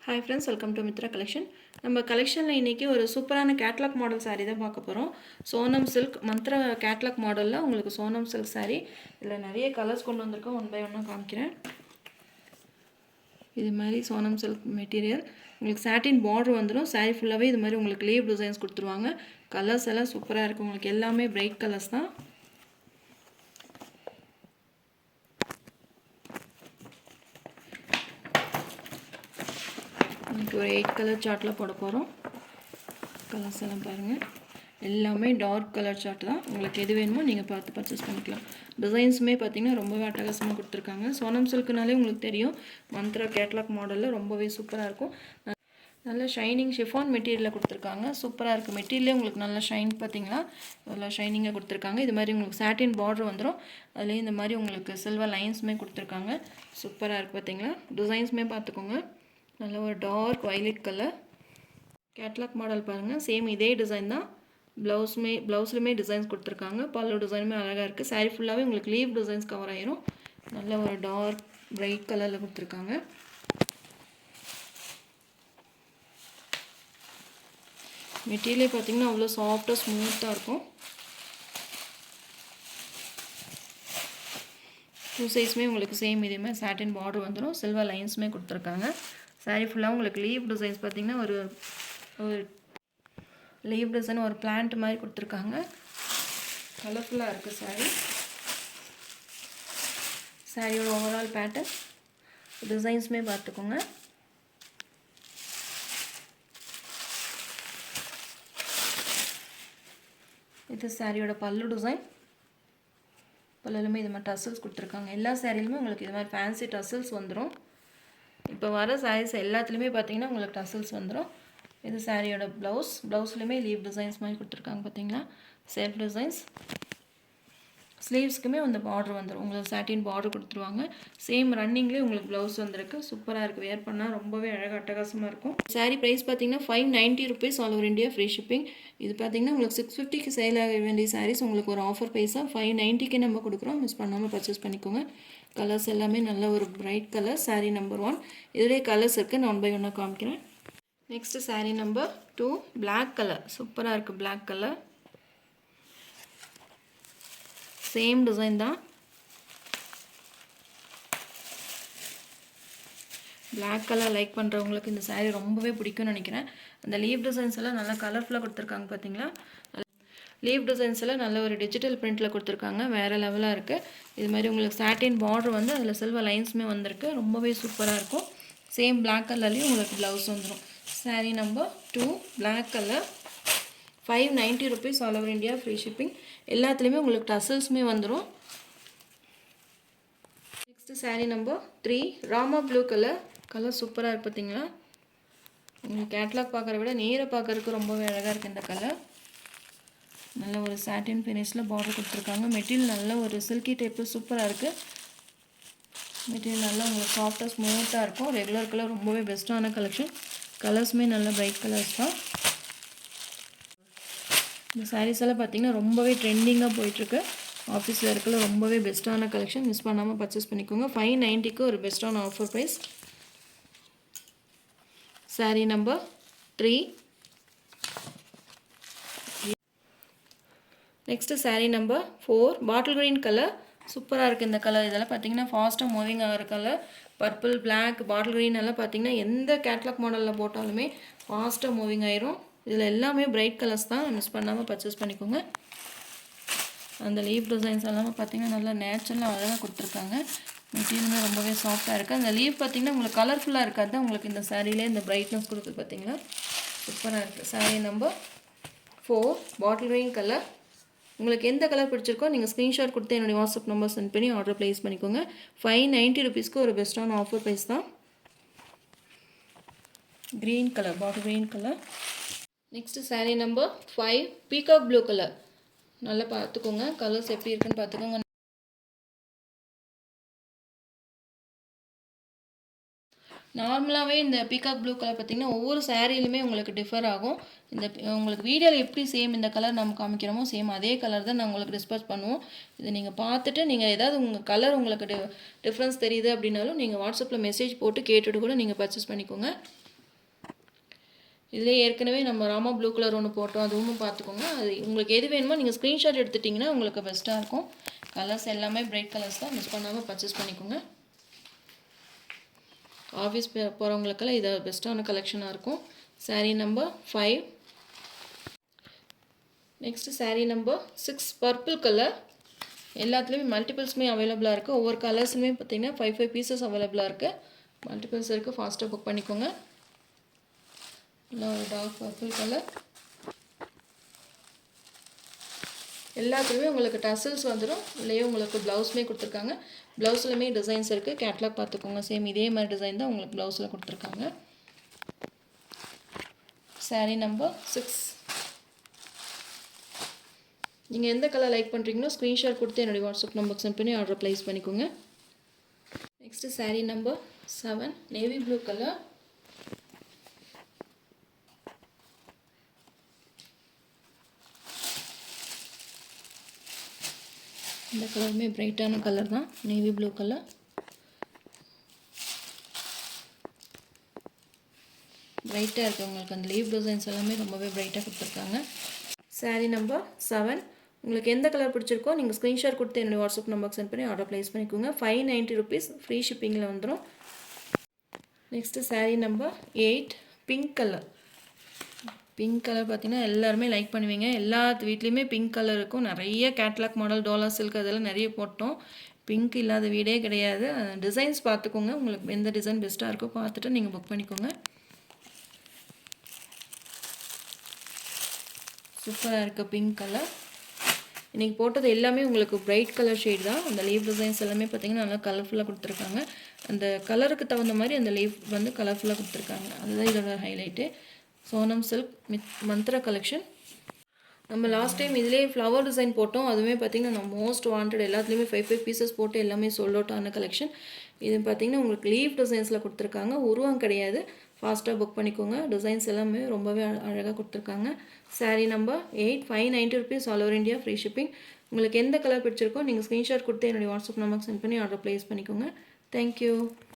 Hi friends, welcome to Mitra collection. நம்ம கலெக்ஷனில் இன்றைக்கி ஒரு சூப்பரான கேட்லாக் மாடல் சாரீ தான் பார்க்க போகிறோம். சோனம் சில்க் மந்த்ரா கேட்லாக் மாடலில் உங்களுக்கு சோனம் சில்க் சாரீ இதில் நிறைய கலர்ஸ் கொண்டு வந்திருக்கோம். ஒன் பை ஒன்னாக காமிக்கிறேன். இது மாதிரி சோனம் சில்க் மெட்டீரியல் உங்களுக்கு சாட்டின் பார்டர் வந்துடும். சாரீ ஃபுல்லாகவே இது மாதிரி உங்களுக்கு லீவ் டிசைன்ஸ் கொடுத்துருவாங்க. கலர்ஸ் எல்லாம் சூப்பராக இருக்கும். உங்களுக்கு எல்லாமே பிரைட் கலர்ஸ் தான். இன்றைக்கி ஒரு 8 கலர் சார்ட்டில் போட போகிறோம். கலர்ஸ் எல்லாம் பாருங்கள், எல்லாமே டார்க் கலர் சார்ட் தான். உங்களுக்கு எது வேணுமோ நீங்கள் பார்த்து பர்ச்சேஸ் பண்ணிக்கலாம். டிசைன்ஸுமே பார்த்திங்கன்னா ரொம்பவே அட்டகாசமாக கொடுத்துருக்காங்க. சோனம் சில்க்குனாலே உங்களுக்கு தெரியும், மந்த்ரா கேட்லாக் மாடலில் ரொம்பவே சூப்பராக இருக்கும். நல்ல ஷைனிங் ஷிஃபான் மெட்டீரியலில் கொடுத்துருக்காங்க. சூப்பராக இருக்குது. மெட்டீரியலே உங்களுக்கு நல்ல ஷைன் பார்த்திங்களா, நல்லா ஷைனிங்காக கொடுத்துருக்காங்க. இது மாதிரி உங்களுக்கு சாட்டின் பார்டர் வந்துடும். அதுலேயே இந்த மாதிரி உங்களுக்கு சில்வர் லைன்ஸுமே கொடுத்துருக்காங்க. சூப்பராக இருக்குது பார்த்திங்களா. டிசைன்ஸுமே பார்த்துக்கோங்க. நல்ல ஒரு dark violet colour catalogue model பாருங்கள். சேம் இதே டிசைன் தான். ப்ளவுஸ்லையுமே டிசைன்ஸ் கொடுத்துருக்காங்க. பல்லு டிசைனுமே அழகாக இருக்குது. சாரீ ஃபுல்லாகவே உங்களுக்கு லீவ் டிசைன்ஸ் கவர் ஆகிரும். நல்ல ஒரு டார்க் பிரைட் கலரில் கொடுத்துருக்காங்க. மெட்டீரியலே பார்த்திங்கன்னா அவ்வளோ சாஃப்டாக ஸ்மூத்தாக இருக்கும். டூ சைஸுமே உங்களுக்கு சேம் இதே மாதிரி சாட்டின் பார்டர் வந்துடும். சில்வர் லைன்ஸுமே கொடுத்துருக்காங்க. சாரீ ஃபுல்லாக உங்களுக்கு லீவ் டிசைன்ஸ் பார்த்திங்கன்னா ஒரு லீவ் டிசைன் ஒரு பிளான்ட் மாதிரி கொடுத்துருக்காங்க. கலர்ஃபுல்லாக இருக்குது சாரீ. சாரியோட ஓவரால் பேட்டர்ன் டிசைன்ஸுமே பார்த்துக்கோங்க. இது சாரியோட பல்லு டிசைன். பல்லுலுமே இது மாதிரி டசல்ஸ் கொடுத்துருக்காங்க. எல்லா சாரிலுமே உங்களுக்கு இது மாதிரி ஃபேன்சி டசல்ஸ் வந்துடும். இப்போ வர சாரீஸ் எல்லாத்துலேயுமே பார்த்தீங்கன்னா உங்களுக்கு டசல்ஸ் வந்துடும். இது சாரியோட ப்ளவுஸ்லையுமே லீவ் டிசைன்ஸ் மாதிரி கொடுத்துருக்காங்க பார்த்தீங்களா, செல்ஃப் டிசைன்ஸ். ஸ்லீவ்ஸ்க்குமே அந்த பார்டர் வந்துடும். உங்களுக்கு சாட்டின் பார்டர் கொடுத்துருவாங்க. சேம் ரன்னிங்லேயே உங்களுக்கு ப்ளவுஸ் வந்திருக்கு. சூப்பராக இருக்குது. வேர் பண்ணால் ரொம்பவே அழகாக அட்டகாசமாக இருக்கும். சாரீ ப்ரைஸ் பார்த்தீங்கன்னா 590 rupees all over India free shipping. இது பார்த்தீங்கன்னா உங்களுக்கு 650க்கு சேல் ஆக வேண்டிய சாரீஸ் உங்களுக்கு ஒரு ஆஃபர் ப்ரைஸாக 590க்கு நம்ம கொடுக்குறோம். மிஸ் பண்ணாமல் பர்ச்சேஸ் பண்ணிக்கோங்க. கலர்ஸ் எல்லாமே நல்ல ஒரு பிரைட் கலர். சாரீ நம்பர் 1. இதிலே கலர்ஸ் இருக்குது. நான் 1 by 1 காமிக்கிறேன். Next sari number 2 black colour. சூப்பராக இருக்குது பிளாக் கலர். சேம் டிசைன் தான். பிளாக் கலர் லைக் பண்ணுறவங்களுக்கு இந்த சாரீ ரொம்பவே பிடிக்கும்னு நினைக்கிறேன். அந்த லீவ் டிசைன்ஸ் எல்லாம் நல்லா கலர்ஃபுல்லாக கொடுத்துருக்காங்க பார்த்தீங்களா. லீவ் டிசைன்ஸ் எல்லாம் நல்ல ஒரு டிஜிட்டல் பிரிண்டில் கொடுத்துருக்காங்க. வேறு லெவலாக இருக்குது. இது மாதிரி உங்களுக்கு சாட்டின் பார்டர் வந்து அதில் சில்வர் லைன்ஸுமே வந்திருக்கு. ரொம்பவே சூப்பராக இருக்கும். சேம் பிளாக் கலர்லேயும் உங்களுக்கு ப்ளவுஸ் வந்துடும். Sari number 2 black colour. 590 rupees all over India free shipping. எல்லாத்துலேயுமே உங்களுக்கு டசல்ஸுமே வந்துடும். Next sari number 3 Rama blue colour. Colour சூப்பராக இருக்குது பார்த்தீங்களா. உங்களுக்கு கேட்லாக் பார்க்குறத விட நேராக பார்க்குறதுக்கு ரொம்பவே அழகாக இருக்குது இந்த கலர். நல்ல ஒரு சாட்டின் ஃபினிஷில் பார்டர் கொடுத்துருக்காங்க. மெட்டீரியல் நல்ல ஒரு சில்கி டைப்பில் சூப்பராக இருக்குது. மெட்டீரியல் நல்லா உங்களுக்கு சாஃப்டாக ஸ்மூத்தாக இருக்கும். ரெகுலர் கலர் ரொம்பவே பெஸ்ட்டான கலெக்ஷன். கலர்ஸுமே நல்ல பிரைட் கலர்ஸ் தான். இந்த சாரீஸ் எல்லாம் பார்த்திங்கன்னா ரொம்பவே ட்ரெண்டிங்காக போயிட்டுருக்கு. ஆஃபீஸில் இருக்கிற ரொம்பவே பெஸ்ட்டான கலெக்ஷன். மிஸ் பண்ணாமல் பர்ச்சேஸ் பண்ணிக்கோங்க. 590க்கு ஒரு பெஸ்ட்டான offer price. Sari number 3. Next sari number 4 bottle green colour. சூப்பராக இருக்குது இந்த கலர். இதெல்லாம் பார்த்தீங்கன்னா ஃபாஸ்ட்டாக மூவிங் ஆகிற colour. Purple, black, bottle green எல்லாம் பார்த்தீங்கன்னா எந்த கேட்லாக் மாடலில் போட்டாலுமே ஃபாஸ்ட்டாக மூவிங் ஆயிரும். இதில் எல்லாமே பிரைட் கலர்ஸ் தான். மிஸ் பண்ணாமல் பர்ச்சேஸ் பண்ணிக்கோங்க. அந்த லீவ் டிசைன்ஸ் எல்லாமே பார்த்தீங்கன்னா நல்லா நேச்சுரலாக அழகாக கொடுத்துருக்காங்க. மெட்டீரியலுமே ரொம்பவே சாஃப்டாக இருக்குது. அந்த லீவ் பார்த்தீங்கன்னா உங்களுக்கு கலர்ஃபுல்லாக இருக்காது தான் உங்களுக்கு இந்த சாரியிலே இந்த பிரைட்னஸ் கொடுக்குது பார்த்தீங்களா. சூப்பராக இருக்குது. Sari number 4 bottle green colour. உங்களுக்கு எந்த கலர் பிடிச்சிருக்கோ நீங்கள் ஸ்க்ரீன்ஷாட் கொடுத்து என்னுடைய வாட்ஸ்அப் நம்பர் சென்ட் பண்ணி ஆர்டர் ப்ளேஸ் பண்ணிக்கோங்க. 590 rupeesக்கு ஒரு பெஸ்ட்டான ஆஃபர் ப்ரைஸ் தான். க்ரீன் கலர், பாட்டில் green colour. Next sari number 5 peacock blue colour. நல்லா பார்த்துக்கோங்க. கலர்ஸ் எப்படி இருக்குன்னு பார்த்துக்கோங்க. நார்மலாகவே இந்த பீகாக் ப்ளூ கலர் பார்த்திங்கன்னா ஒவ்வொரு சாரியிலுமே உங்களுக்கு டிஃபர் ஆகும். இந்த உங்களுக்கு வீடியோவில் எப்படி சேம் இந்த கலர் நம்ம காமிக்கிறோமோ சேம் அதே கலர் தான் நான் உங்களுக்கு டிஸ்பேச் பண்ணுவோம். இதை நீங்கள் பார்த்துட்டு நீங்கள் ஏதாவது உங்கள் கலர் உங்களுக்கு டிஃப்ரென்ஸ் தெரியுது அப்படின்னாலும் நீங்கள் வாட்ஸ்அப்பில் மெசேஜ் போட்டு கேட்டுட்டு கூட நீங்கள் பர்ச்சேஸ் பண்ணிக்கோங்க. இதிலே ஏற்கனவே நம்ம ராமா ப்ளூ கலர் ஒன்று போட்டோம், அதுவும் பார்த்துக்கோங்க. அது உங்களுக்கு எது வேணுமோ நீங்கள் ஸ்க்ரீன்ஷாட் எடுத்துட்டிங்கன்னா உங்களுக்கு பெஸ்ட்டாக இருக்கும். கலர்ஸ் எல்லாமே பிரைட் கலர்ஸ் தான், மிஸ் பண்ணாமல் பர்ச்சேஸ் பண்ணிக்கோங்க. ஆஃபீஸ் போகிறவங்களுக்கெல்லாம் இது பெஸ்ட்டான கலெக்ஷனாக இருக்கும். saree number 5. Next saree number 6 purple colour. எல்லாத்துலேயுமே மல்டிபிள்ஸுமே அவைலபிளாக இருக்குது. ஒவ்வொரு கலர்ஸுமே பார்த்திங்கன்னா 5 பீசஸ் அவைலபிளாக இருக்குது. மல்டிபிள்ஸ் இருக்குது, ஃபாஸ்ட்டாக புக் பண்ணிக்கோங்க. ஒரு டார்க் பர்பிள் கலர். எல்லாத்துலேயுமே உங்களுக்கு டசல்ஸ் வந்துடும். இல்லையே உங்களுக்கு ப்ளவுஸுமே கொடுத்துருக்காங்க. ப்ளவுஸ்லையுமே டிசைன்ஸ் இருக்குது, கேட்லாக் பார்த்துக்கோங்க. சேம் இதே மாதிரி டிசைன் தான் உங்களுக்கு ப்ளவுஸில் கொடுத்துருக்காங்க. saree number 6. நீங்கள் எந்த கலர் லைக் பண்ணுறீங்களோ ஸ்க்ரீன்ஷாட் கொடுத்து என்னுடைய வாட்ஸ்அப் நம்பருக்கு சென்ட் பண்ணி ஆர்டர் ப்ளேஸ் பண்ணிக்கோங்க. Next saree number 7 navy blue colour. இந்த கலருமே பிரைட்டான கலர் தான், நேவி ப்ளூ கலர். பிரைட்டாக இருக்குது உங்களுக்கு. அந்த லீவ் டிசைன்ஸ் எல்லாமே ரொம்பவே பிரைட்டாக கொடுத்துருக்காங்க. saree number 7. உங்களுக்கு எந்த கலர் பிடிச்சிருக்கோ நீங்கள் ஸ்க்ரீன்ஷாட் கொடுத்து என்னுடைய வாட்ஸ்அப் நம்பருக்கு சென்ட் பண்ணி ஆர்டர் ப்ளேஸ் பண்ணிக்கோங்க. 590 rupees ஃப்ரீ ஷிப்பிங்கில் வந்துடும். Next saree number 8 pink colour. Pink colour பார்த்திங்கன்னா எல்லாருமே லைக் பண்ணுவீங்க. எல்லா வீட்லேயுமே பிங்க் கலர் இருக்கும். நிறைய கேட்லாக் மாடல், டோலா சில்க் அதெல்லாம் நிறைய போட்டோம். பிங்க் இல்லாத வீடே கிடையாது. டிசைன்ஸ் பார்த்துக்கோங்க, உங்களுக்கு எந்த டிசைன் பெஸ்ட்டாக இருக்கோ பார்த்துட்டு நீங்கள் புக் பண்ணிக்கோங்க. சூப்பராக இருக்குது பிங்க் கலர். இன்றைக்கி போட்டது எல்லாமே உங்களுக்கு பிரைட் கலர் ஷேட் தான். அந்த லீவ் டிசைன்ஸ் எல்லாமே பார்த்திங்கன்னா நல்லா கலர்ஃபுல்லாக கொடுத்துருக்காங்க. அந்த கலருக்கு தகுந்த மாதிரி அந்த லீவ் வந்து கலர்ஃபுல்லாக கொடுத்துருக்காங்க. அதுதான் இதோட highlight. Sonam silk Mantra collection. நம்ம லாஸ்ட் டைம் இதிலே ஃப்ளவர் டிசைன் போட்டோம். அதுவுமே பார்த்திங்கன்னா நம்ம மோஸ்ட் வாண்டட் எல்லாத்துலேயுமே 5 பீசஸ் போட்டு எல்லாமே சோல்ட் அவுட் ஆன கலெக்ஷன். இது பார்த்திங்கன்னா உங்களுக்கு லீவ் டிசைன்ஸில் கொடுத்துருக்காங்க. உருவம் கிடையாது. ஃபாஸ்ட்டாக புக் பண்ணிக்கோங்க. டிசைன்ஸ் எல்லாமே ரொம்பவே அழகாக கொடுத்துருக்காங்க. saree number 8 590 rupees all over India free shipping. உங்களுக்கு எந்த கலர் பிடிச்சிருக்கோ நீங்கள் ஸ்க்ரீன்ஷாட் கொடுத்து என்னுடைய வாட்ஸ்அப் நம்பருக்கு சென்ட் பண்ணி ஆர்டர் ப்ளேஸ் பண்ணிக்கோங்க. தேங்க்யூ.